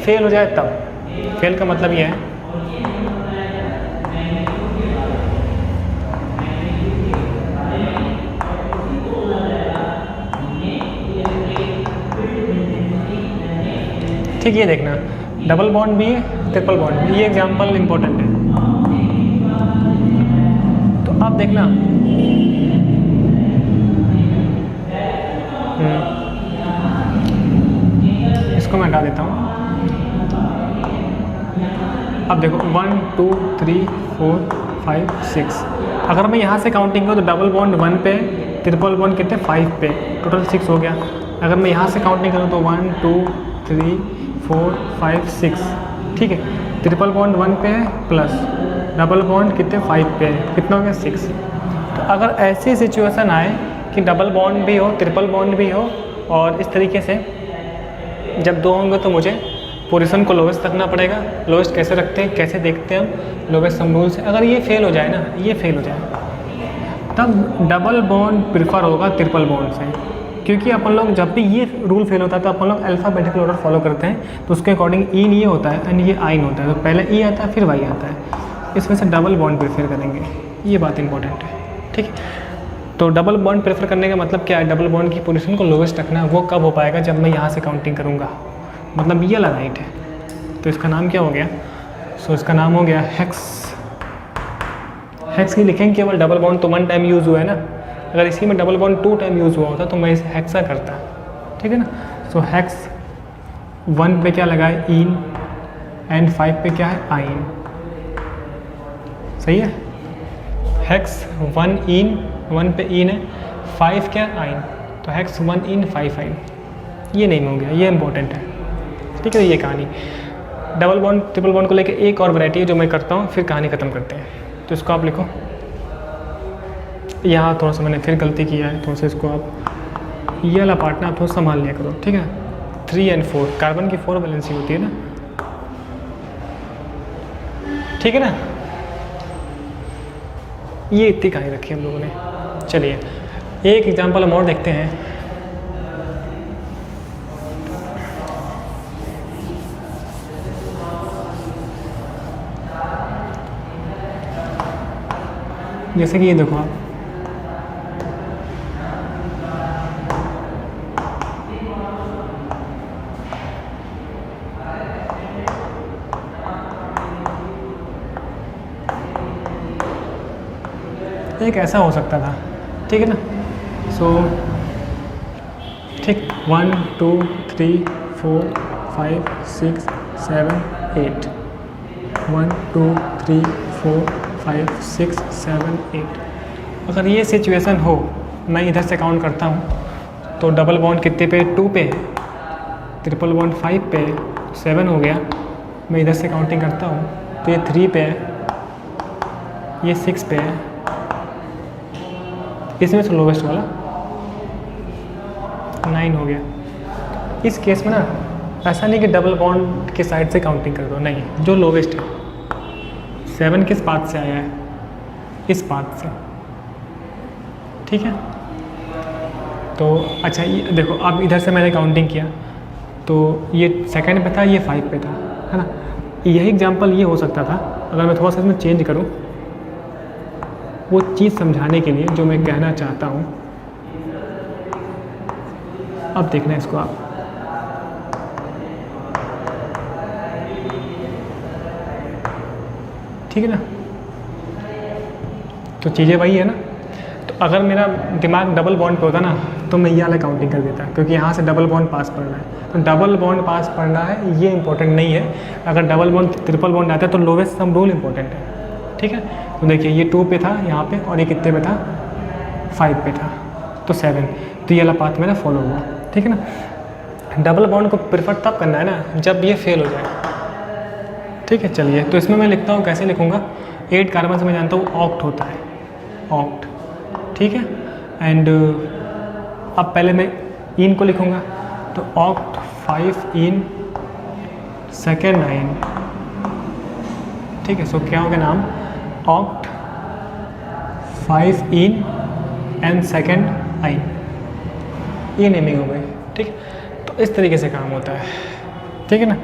फेल हो जाए तब, फेल का मतलब ये है ठीक, ये देखना डबल बॉन्ड भी है, ट्रिपल बॉन्ड भी, ये एग्जांपल इम्पोर्टेंट है। तो अब देखना इसको मैं हटा देता हूँ। अब देखो 1 2 3 4 5 6, अगर मैं यहाँ से काउंटिंग करूँ तो डबल बॉन्ड 1 पे, ट्रिपल बॉन्ड कितने 5 पे, टोटल 6 हो गया। अगर मैं यहाँ से काउंटिंग करूँ तो 1 2 3 4 5 6, ठीक है। ट्रिपल बॉन्ड 1 पे है प्लस डबल बॉन्ड कितने 5 पे है, कितना हो गया 6। तो अगर ऐसी सिचुएशन आए कि डबल बॉन्ड भी हो ट्रिपल बॉन्ड भी हो और इस तरीके से जब 2 होंगे तो मुझे पोजीशन को लोवेस्ट रखना पड़ेगा। लोवेस्ट कैसे रखते हैं, कैसे देखते हैं हम, लोवेस्ट सम रूल से। अगर ये फेल हो जाए ना, ये फेल हो जाए तब डबल बॉन्ड प्रिफर होगा ट्रिपल बॉन्ड से, क्योंकि अपन लोग जब भी ये रूल फेल होता है तो अपन लोग अल्फ़ाबेटिकल ऑर्डर फॉलो करते हैं, तो उसके अकॉर्डिंग इन ये होता है एंड ये आइन होता है, तो पहले ई आता है फिर वाई आता है, इसमें से डबल बॉन्ड प्रेफर करेंगे, ये बात इंपॉर्टेंट है। ठीक है, तो डबल बॉन्ड प्रेफर करने का मतलब क्या है, डबल बॉन्ड की पोजीशन को लोवेस्ट रखना है। वो कब हो पाएगा, जब मैं यहाँ से काउंटिंग करूँगा, मतलब ये वाला राइट है, तो इसका नाम क्या हो गया, सो इसका नाम हो गया हेक्स। हेक्स की लिखेंगे केवल डबल बॉन्ड तो 1 टाइम यूज़ हुआ है ना, अगर इसी में डबल बॉन्ड 2 टाइम यूज़ हुआ होता तो मैं इसे हेक्सा करता। ठीक है ना, सो हेक्स 1 पे क्या लगा है इन एंड 5 पे क्या है आइन, सही है। हेक्स 1 इन, 1 पे इन है, 5 क्या आइन, तो हेक्स 1 इन 5 आइन, ये नहीं हो गया, ये इंपॉर्टेंट है। ठीक है, ये कहानी डबल बॉन्ड ट्रिपल बॉन्ड को लेके एक और वैरायटी है जो मैं करता हूँ, फिर कहानी ख़त्म करते हैं। तो इसको आप लिखो, यहाँ थोड़ा सा मैंने फिर गलती किया है, थोड़ा सा इसको आप ये वाला पार्ट ना आप थोड़ा संभाल लिया करो। ठीक है, 3 और 4 कार्बन की 4 वैलेंसी होती है ना, ठीक है ना, ये इतनी कहानी रखी हम लोगों ने। चलिए एक एग्जांपल हम और देखते हैं। जैसे कि ये देखो आप, एक ऐसा हो सकता था, ठीक है ना। सो ठीक 1 2 3 4 5 6 7 8 1 2 3 4 5 6 7 8। अगर ये सिचुएशन हो, मैं इधर से काउंट करता हूँ तो डबल बॉन्ड कितने पे 2 पे, ट्रिपल बॉन्ड 5 पे, 7 हो गया। मैं इधर से काउंटिंग करता हूँ तो ये 3 पे है, ये 6 पे है, इसमें से लोवेस्ट वाला 9 हो गया। इस केस में ना ऐसा नहीं कि डबल बॉन्ड के साइड से काउंटिंग कर दो, नहीं, जो लोवेस्ट है 7 किस पाथ से आया है, इस पाथ से। ठीक है, तो अच्छा ये देखो अब इधर से मैंने काउंटिंग किया तो ये सेकंड पे था, ये 5 पे था, है ना। यही एग्जांपल ये हो सकता था अगर मैं थोड़ा सा इसमें चेंज करूँ, वो चीज़ समझाने के लिए जो मैं कहना चाहता हूँ। अब देखना इसको आप, ठीक है ना, तो चीज़ें वही है ना। तो अगर मेरा दिमाग डबल बॉन्ड पे होता ना तो मैं ये वाला काउंटिंग कर देता, क्योंकि यहाँ से डबल बॉन्ड पास पढ़ना है, तो डबल बॉन्ड पास पढ़ना है ये इंपॉर्टेंट नहीं है। अगर डबल बॉन्ड ट्रिपल बॉन्ड आता है तो लोवेस्ट सम रूल इंपॉर्टेंट है। ठीक है, तो देखिए ये 2 पे था यहाँ पे, और ये कितने पे था 5 पे था, तो 7, तो ये वाला पाथ मेरा फॉलो हुआ। ठीक है ना, डबल बॉन्ड को प्रेफर तब करना है ना जब ये फेल हो जाए। ठीक है, चलिए तो इसमें मैं लिखता हूँ, कैसे लिखूँगा, 8 कार्बन से मैं जानता हूँ ऑक्ट होता है, ऑक्ट। ठीक है, एंड अब पहले मैं इन को लिखूँगा, तो ऑक्ट 5 इन सेकेंड आइन। ठीक है, सो क्या हो गया नाम, ऑक्ट 5 इन एंड सेकेंड आइन, ये नेमिंग हो गई। ठीक, तो इस तरीके से काम होता है। ठीक है ना,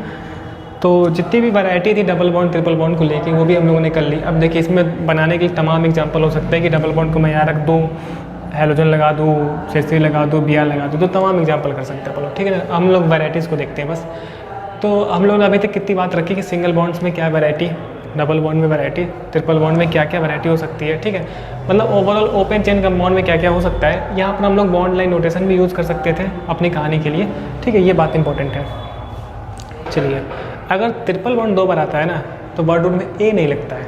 तो जितनी भी वैरायटी थी डबल बॉन्ड ट्रिपल बॉन्ड को लेके वो भी हम लोगों ने कर ली। अब देखिए इसमें बनाने के तमाम एग्जांपल हो सकते हैं कि डबल बॉन्ड को मैं यहाँ रख दूँ, हेलोजन लगा दूँ, CH3 लगा दूँ, Br लगा दूँ, तो तमाम एग्जांपल कर सकते हैं हम लोग। ठीक है ना, हम लोग वैराइटीज़ को देखते हैं बस। तो हम लोगों ने अभी तक कितनी बात रखी कि सिंगल बॉन्ड्स में क्या वैरायटी, डबल बॉन्ड में वैरायटी, ट्रिपल बॉन्ड में क्या क्या वैरायटी हो सकती है। ठीक है, मतलब ओवरऑल ओपन चेन कंपाउंड में क्या क्या हो सकता है। यहाँ पर हम लोग बॉन्ड लाइन नोटेशन भी यूज़ कर सकते थे अपनी कहानी के लिए। ठीक है, ये बात इंपॉर्टेंट है। चलिए, अगर ट्रिपल बॉन्ड 2 बार आता है ना तो वर्ड रूट में ए नहीं लगता है।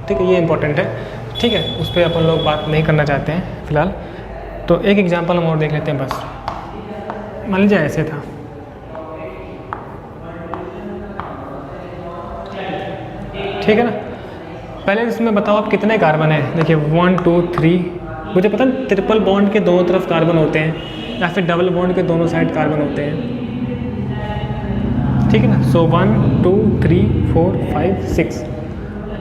ठीक है, ये इंपॉर्टेंट है। ठीक है, उस पर अपन लोग बात नहीं करना चाहते हैं फिलहाल। तो एक एग्जांपल हम और देख लेते हैं बस। मान लीजिए ऐसे था, ठीक है ना। पहले इसमें बताओ आप कितने कार्बन है। देखिए 1 2 3, मुझे पता है ट्रिपल बॉन्ड के दोनों तरफ कार्बन होते हैं या फिर डबल बॉन्ड के दोनों साइड कार्बन होते हैं। ठीक है ना, सो 1 2 3 4 5 6,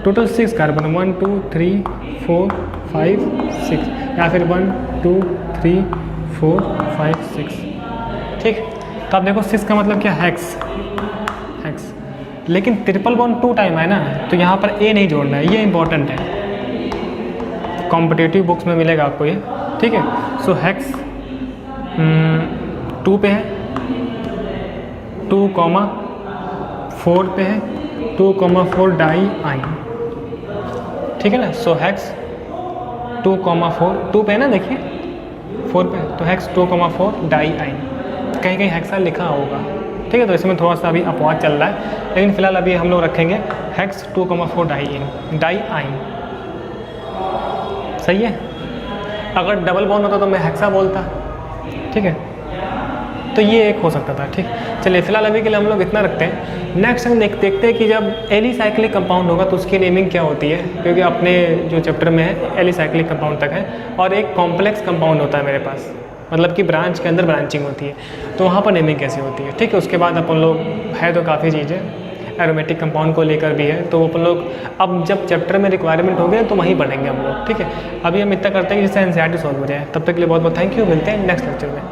टोटल 6 कार्बन, 1 2 3 4 5 6, या फिर 1 2 3 4 5 6। ठीक, तो आप देखो 6 का मतलब क्या, हेक्स। हेक्स, लेकिन ट्रिपल बॉन्ड 2 टाइम है ना, तो यहाँ पर ए नहीं जोड़ना है, ये इंपॉर्टेंट है, कॉम्पिटिटिव बुक्स में मिलेगा आपको ये। ठीक है, सो हेक्स 2 पे है, 2,4 पे है, 2,4 डाई आइन। ठीक है ना, सो हेक्स 2,4 2 पे है ना, देखिए 4 पे, तो हेक्स 2,4 डाई आइन, कहीं कहीं हेक्सा लिखा होगा। ठीक है, तो इसमें थोड़ा सा अभी अपवाद चल रहा है, लेकिन फिलहाल अभी हम लोग रखेंगे हेक्स 2,4 डाई आइन। सही है, अगर डबल बॉन्ड होता तो मैं हेक्सा बोलता। ठीक है, तो ये एक हो सकता था। ठीक, चलिए फिलहाल अभी के लिए हम लोग इतना रखते हैं। नेक्स्ट हम देखते हैं कि जब एलिसाइक्लिक कंपाउंड होगा तो उसकी नेमिंग क्या होती है, क्योंकि अपने जो चैप्टर में है एलिसाइक्लिक कंपाउंड तक है, और एक कॉम्प्लेक्स कंपाउंड होता है मेरे पास, मतलब कि ब्रांच के अंदर ब्रांचिंग होती है, तो वहाँ पर नेमिंग कैसे होती है। ठीक है, उसके बाद अपन लोग है तो काफ़ी चीज़ें एरोमेटिक कंपाउंड को लेकर भी है, तो अपन लोग अब जब चैप्टर में रिक्वायरमेंट हो गया तो वहीं पढ़ेंगे हम लोग। ठीक है, अभी हम इतना करते हैं कि जिससे एनसीईआरटी सॉल्व हो जाए। तब तक के लिए बहुत बहुत थैंक यू, मिलते हैं नेक्स्ट लेक्चर में।